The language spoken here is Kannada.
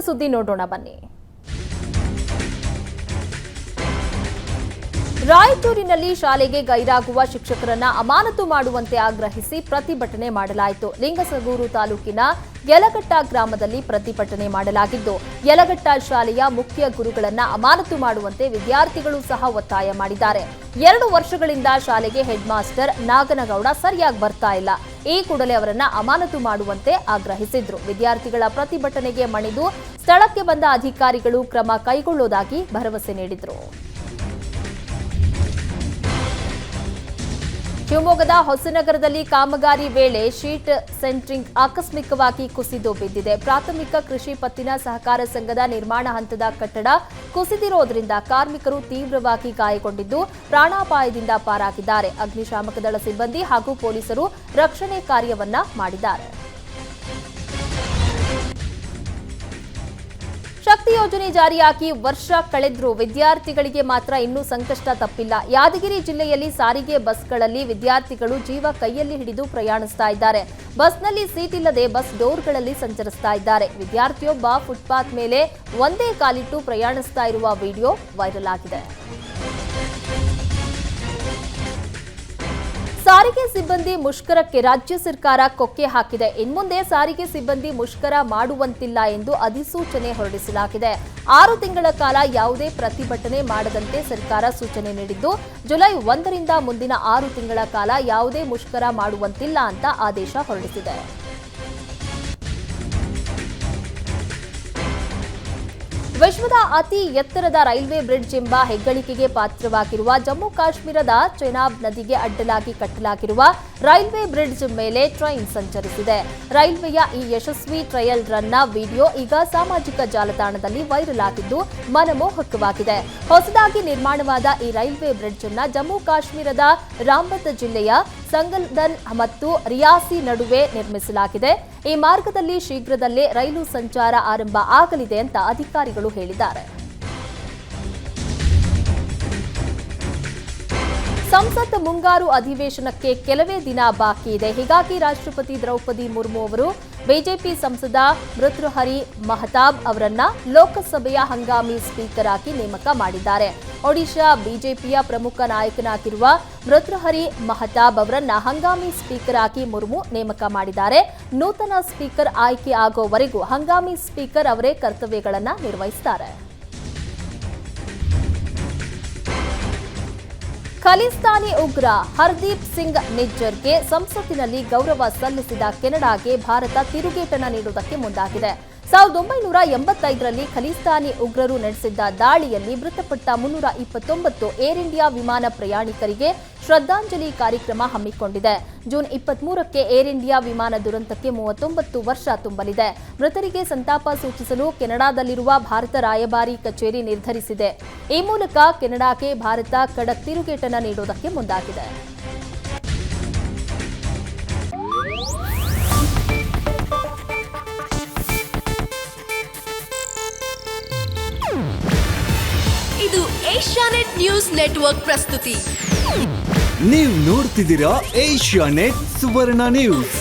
ಸುದ್ದಿ ನೋಡೋಣ ಬನ್ನಿ. ರಾಯಚೂರಿನಲ್ಲಿ ಶಾಲೆಗೆ ಗೈರಾಗುವ ಶಿಕ್ಷಕರನ್ನ ಅಮಾನತು ಮಾಡುವಂತೆ ಆಗ್ರಹಿಸಿ ಪ್ರತಿಭಟನೆ ಮಾಡಲಾಯಿತು. ಲಿಂಗಸಗೂರು ತಾಲೂಕಿನ ಯಲಗಟ್ಟ ಗ್ರಾಮದಲ್ಲಿ ಪ್ರತಿಭಟನೆ ಮಾಡಲಾಗಿದ್ದು, ಯಲಗಟ್ಟ ಶಾಲೆಯ ಮುಖ್ಯ ಗುರುಗಳನ್ನ ಅಮಾನತು ಮಾಡುವಂತೆ ವಿದ್ಯಾರ್ಥಿಗಳು ಸಹ ಒತ್ತಾಯ ಮಾಡಿದ್ದಾರೆ. 2 ವರ್ಷಗಳಿಂದ ಶಾಲೆಗೆ ಹೆಡ್ ಮಾಸ್ಟರ್ ನಾಗನಗೌಡ ಸರಿಯಾಗಿ ಬರ್ತಾ ಇಲ್ಲ. ಈ ಕೂಡಲೇ ಅವರನ್ನ ಅಮಾನತು ಮಾಡುವಂತೆ ಆಗ್ರಹಿಸಿದ್ರು. ವಿದ್ಯಾರ್ಥಿಗಳ ಪ್ರತಿಭಟನೆಗೆ ಮಣಿದು ಸ್ಥಳಕ್ಕೆ ಬಂದ ಅಧಿಕಾರಿಗಳು ಕ್ರಮ ಕೈಗೊಳ್ಳುವುದಾಗಿ ಭರವಸೆ ನೀಡಿದ್ರು. ಶಿವಮೊಗ್ಗದ ಹೊಸನಗರದಲ್ಲಿ ಕಾಮಗಾರಿ ವೇಳೆ ಶೀಟ್ ಸೆಂಟ್ರಿಂಗ್ ಆಕಸ್ಮಿಕವಾಗಿ ಕುಸಿದು ಬಿದ್ದಿದೆ. ಪ್ರಾಥಮಿಕ ಕೃಷಿ ಪತ್ತಿನ ಸಹಕಾರ ಸಂಘದ ನಿರ್ಮಾಣ ಹಂತದ ಕಟ್ಟಡ ಕುಸಿದಿರೋದ್ರಿಂದ ಕಾರ್ಮಿಕರು ತೀವ್ರವಾಗಿ ಗಾಯಗೊಂಡಿದ್ದು ಪ್ರಾಣಾಪಾಯದಿಂದ ಪಾರಾಗಿದ್ದಾರೆ. ಅಗ್ನಿಶಾಮಕ ದಳ ಸಿಬ್ಬಂದಿ ಹಾಗೂ ಪೊಲೀಸರು ರಕ್ಷಣೆ ಕಾರ್ಯವನ್ನ ಮಾಡಿದ್ದಾರೆ. ಶಕ್ತಿ ಯೋಜನೆ ಜಾರಿಯಾಗಿ ವರ್ಷ ಕಳೆದ್ರೂ ವಿದ್ಯಾರ್ಥಿಗಳಿಗೆ ಮಾತ್ರ ಇನ್ನೂ ಸಂಕಷ್ಟ ತಪ್ಪಿಲ್ಲ. ಯಾದಗಿರಿ ಜಿಲ್ಲೆಯಲ್ಲಿ ಸಾರಿಗೆ ಬಸ್ಗಳಲ್ಲಿ ವಿದ್ಯಾರ್ಥಿಗಳು ಜೀವ ಕೈಯಲ್ಲಿ ಹಿಡಿದು ಪ್ರಯಾಣಿಸ್ತಾ ಇದ್ದಾರೆ. ಬಸ್ನಲ್ಲಿ ಸೀಟ್ ಇಲ್ಲದೆ ಬಸ್ ಡೋರ್ಗಳಲ್ಲಿ ಸಂಚರಿಸ್ತಾ ಇದ್ದಾರೆ. ವಿದ್ಯಾರ್ಥಿಯೊಬ್ಬ ಫುಟ್ಪಾತ್ ಮೇಲೆ ಒಂದೇ ಕಾಲಿಟ್ಟು ಪ್ರಯಾಣಿಸ್ತಾ ಇರುವ ವಿಡಿಯೋ ವೈರಲ್ ಆಗಿದೆ. ಸಾರಿಗೆ ಸಿಬ್ಬಂದಿ ಮುಷ್ಕರಕ್ಕೆ ರಾಜ್ಯ ಸರ್ಕಾರ ಕೊಕ್ಕೆ ಹಾಕಿದೆ. ಇನ್ಮುಂದೆ ಸಾರಿಗೆ ಸಿಬ್ಬಂದಿ ಮುಷ್ಕರ ಮಾಡುವಂತಿಲ್ಲ ಎಂದು ಅಧಿಸೂಚನೆ ಹೊರಡಿಸಲಾಗಿದೆ. 6 ತಿಂಗಳ ಕಾಲ ಯಾವುದೇ ಪ್ರತಿಭಟನೆ ಮಾಡದಂತೆ ಸರ್ಕಾರ ಸೂಚನೆ ನೀಡಿದ್ದು, ಜುಲೈ 1ರಿಂದ ಮುಂದಿನ 6 ತಿಂಗಳ ಕಾಲ ಯಾವುದೇ ಮುಷ್ಕರ ಮಾಡುವಂತಿಲ್ಲ ಅಂತ ಆದೇಶ ಹೊರಡಿಸಿದೆ. ವಿಶ್ವದ ಅತಿ ಎತ್ತರದ ರೈಲ್ವೆ ಬ್ರಿಡ್ಜ್ ಎಂಬ ಹೆಗ್ಗಳಿಕೆಗೆ ಪಾತ್ರವಾಗಿರುವ ಜಮ್ಮು ಕಾಶ್ಮೀರದ ಚೆನಾಬ್ ನದಿಗೆ ಅಡ್ಡಲಾಗಿ ಕಟ್ಟಲಾಗಿರುವ ರೈಲ್ವೆ ಬ್ರಿಡ್ಜ್ ಮೇಲೆ ಟ್ರೈನ್ ಸಂಚರಿಸಿದೆ. ರೈಲ್ವೆಯ ಈ ಯಶಸ್ವಿ ಟ್ರಯಲ್ ರನ್ನ ವಿಡಿಯೋ ಈಗ ಸಾಮಾಜಿಕ ಜಾಲತಾಣದಲ್ಲಿ ವೈರಲ್ ಆಗಿದ್ದು ಮನಮೋಹಕವಾಗಿದೆ. ಹೊಸದಾಗಿ ನಿರ್ಮಾಣವಾದ ಈ ರೈಲ್ವೆ ಬ್ರಿಡ್ಜ್ ಅನ್ನು ಜಮ್ಮು ಕಾಶ್ಮೀರದ ರಾಂಬತ್ ಜಿಲ್ಲೆಯ ಸಂಗಲ್ದನ್ ಮತ್ತು ರಿಯಾಸಿ ನಡುವೆ ನಿರ್ಮಿಸಲಾಗಿದೆ. ಈ ಮಾರ್ಗದಲ್ಲಿ ಶೀಘ್ರದಲ್ಲೇ ರೈಲು ಸಂಚಾರ ಆರಂಭ ಆಗಲಿದೆ ಅಂತ ಅಧಿಕಾರಿಗಳು ಹೇಳಿದ್ದಾರೆ. ಸಂಸತ್ ಮುಂಗಾರು ಅಧಿವೇಶನಕ್ಕೆ ಕೆಲವೇ ದಿನ ಬಾಕಿ ಇದೆ. ಹೀಗಾಗಿ ರಾಷ್ಟ್ರಪತಿ ದ್ರೌಪದಿ ಮುರ್ಮು ಅವರು ಬಿಜೆಪಿ ಸಂಸದ ಭರ್ತೃಹರಿ ಮಹತಾಬ್ ಅವರನ್ನ ಲೋಕಸಭೆಯ ಹಂಗಾಮಿ ಸ್ಪೀಕರ್ ಆಗಿ ನೇಮಕ ಮಾಡಿದ್ದಾರೆ. ಒಡಿಶಾ ಬಿಜೆಪಿಯ ಪ್ರಮುಖ ನಾಯಕನಾಗಿರುವ ಭರ್ತೃಹರಿ ಮಹತಾಬ್ ಅವರನ್ನ ಹಂಗಾಮಿ ಸ್ಪೀಕರ್ ಆಗಿ ಮುರ್ಮು ನೇಮಕ ಮಾಡಿದ್ದಾರೆ. ನೂತನ ಸ್ಪೀಕರ್ ಆಯ್ಕೆ ಆಗೋವರೆಗೂ ಹಂಗಾಮಿ ಸ್ಪೀಕರ್ ಅವರೇ ಕರ್ತವ್ಯಗಳನ್ನು ನಿರ್ವಹಿಸುತ್ತಾರೆ. ಖಲಿಸ್ತಾನಿ ಉಗ್ರ ಹರ್ದೀಪ್ ಸಿಂಗ್ ನಿಜ್ಜರ್ಗೆ ಸಂಸತ್ತಿನಲ್ಲಿ ಗೌರವ ಸಲ್ಲಿಸಿದ ಕೆನಡಾಗೆ ಭಾರತ ತಿರುಗೇಟನ ನೀಡುವುದಕ್ಕೆ ಮುಂದಾಗಿದೆ. 1985ರಲ್ಲಿ ಖಲಿಸ್ತಾನಿ ಉಗ್ರರು ನಡೆಸಿದ್ದ ದಾಳಿಯಲ್ಲಿ ಮೃತಪಟ್ಟ 329 ಏರ್ ಇಂಡಿಯಾ ವಿಮಾನ ಪ್ರಯಾಣಿಕರಿಗೆ ಶ್ರದ್ಧಾಂಜಲಿ ಕಾರ್ಯಕ್ರಮ ಹಮ್ಮಿಕೊಂಡಿದೆ. ಜೂನ್ 23ಕ್ಕೆ ಏರ್ ಇಂಡಿಯಾ ವಿಮಾನ ದುರಂತಕ್ಕೆ 39 ವರ್ಷ ತುಂಬಲಿದೆ. ಮೃತರಿಗೆ ಸಂತಾಪ ಸೂಚಿಸಲು ಕೆನಡಾದಲ್ಲಿರುವ ಭಾರತ ರಾಯಭಾರಿ ಕಚೇರಿ ನಿರ್ಧರಿಸಿದೆ. ಈ ಮೂಲಕ ಕೆನಡಾಗೆ ಭಾರತ ಖಡಕ್ ತಿರುಗೇಟನ ನೀಡುವುದಕ್ಕೆ ಮುಂದಾಗಿದೆ. ಇದು ಏಷ್ಯಾನೆಟ್ ನ್ಯೂಸ್ ನೆಟ್ವರ್ಕ್ ಪ್ರಸ್ತುತಿ. ನೀವು ನೋಡ್ತಿದ್ದೀರಾ ಏಷ್ಯಾನೆಟ್ ಸುವರ್ಣ ನ್ಯೂಸ್.